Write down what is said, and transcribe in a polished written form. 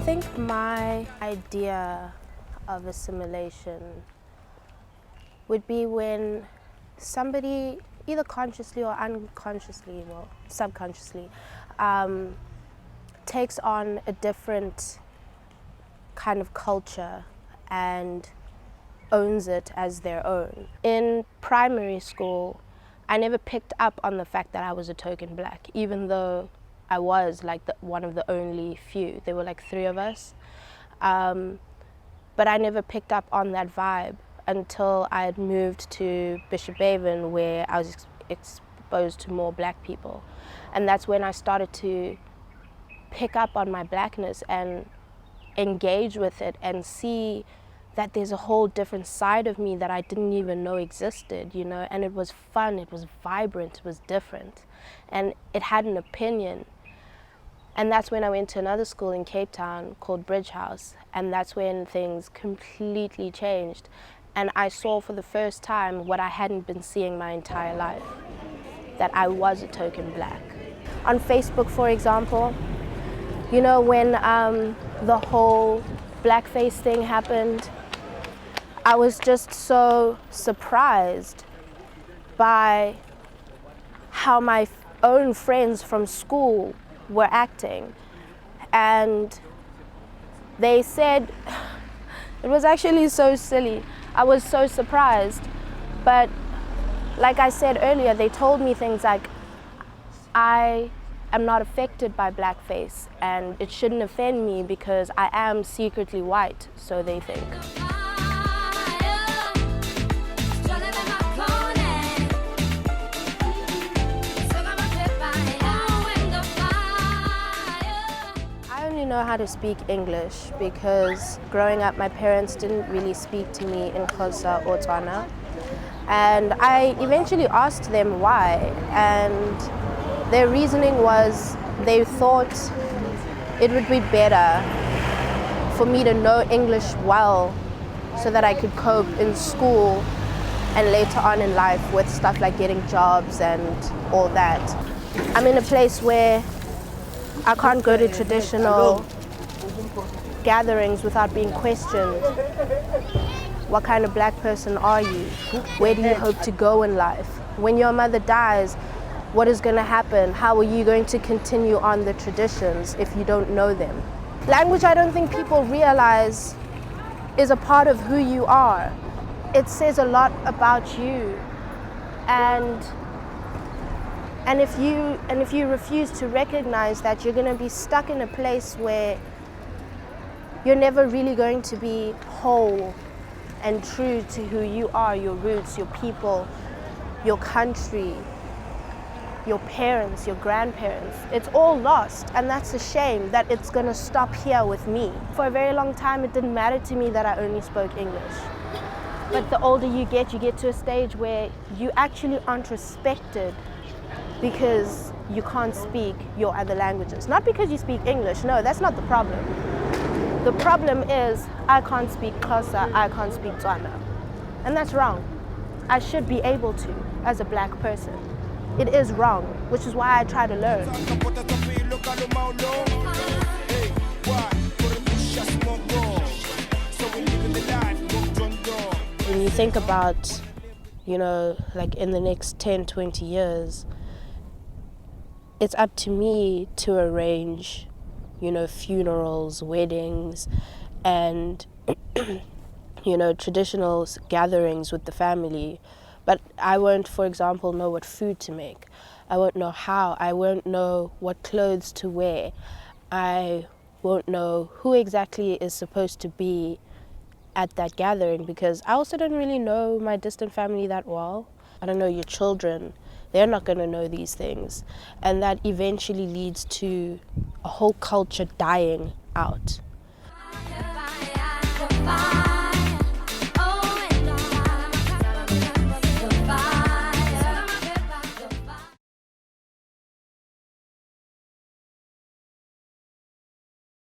think my idea of assimilation would be when somebody, either consciously or unconsciously, well, subconsciously, takes on a different kind of culture and owns it as their own. In primary school, I never picked up on the fact that I was a token black, even though I was like one of the only few. There were like 3 of us. But I never picked up on that vibe until I had moved to Bishop Avon, where I was exposed to more black people. And that's when I started to pick up on my blackness and engage with it and see that there's a whole different side of me that I didn't even know existed, you know, and it was fun, it was vibrant, it was different, and it had an opinion. And that's when I went to another school in Cape Town called Bridge House, and that's when things completely changed. And I saw for the first time what I hadn't been seeing my entire life, that I was a token black. On Facebook, for example, you know, when the whole blackface thing happened, I was just so surprised by how my own friends from school were acting. And they said, it was actually so silly. I was so surprised. But like I said earlier, they told me things like, I am not affected by blackface and it shouldn't offend me because I am secretly white, so they think. I only know how to speak English because growing up my parents didn't really speak to me in Xhosa or Tswana. And I eventually asked them why, and their reasoning was they thought it would be better for me to know English well so that I could cope in school and later on in life with stuff like getting jobs and all that. I'm in a place where I can't go to traditional gatherings without being questioned. What kind of black person are you? Where do you hope to go in life? When your mother dies, what is going to happen? How are you going to continue on the traditions if you don't know them? Language, I don't think people realize, is a part of who you are. It says a lot about you. And if you refuse to recognize that, you're going to be stuck in a place where you're never really going to be whole and true to who you are, your roots, your people, your country, your parents, your grandparents. It's all lost, and that's a shame that it's going to stop here with me. For a very long time, it didn't matter to me that I only spoke English. But the older you get to a stage where you actually aren't respected because you can't speak your other languages. Not because you speak English, no, that's not the problem. The problem is I can't speak Xhosa, I can't speak Tswana. And that's wrong. I should be able to as a black person. It is wrong, which is why I try to learn. When you think about, you know, like in the next 10, 20 years, it's up to me to arrange, you know, funerals, weddings, and, you know, traditional gatherings with the family. But I won't, for example, know what food to make. I won't know how. I won't know what clothes to wear. I won't know who exactly is supposed to be at that gathering because I also don't really know my distant family that well. I don't know your children. They're not going to know these things. And that eventually leads to a whole culture dying out.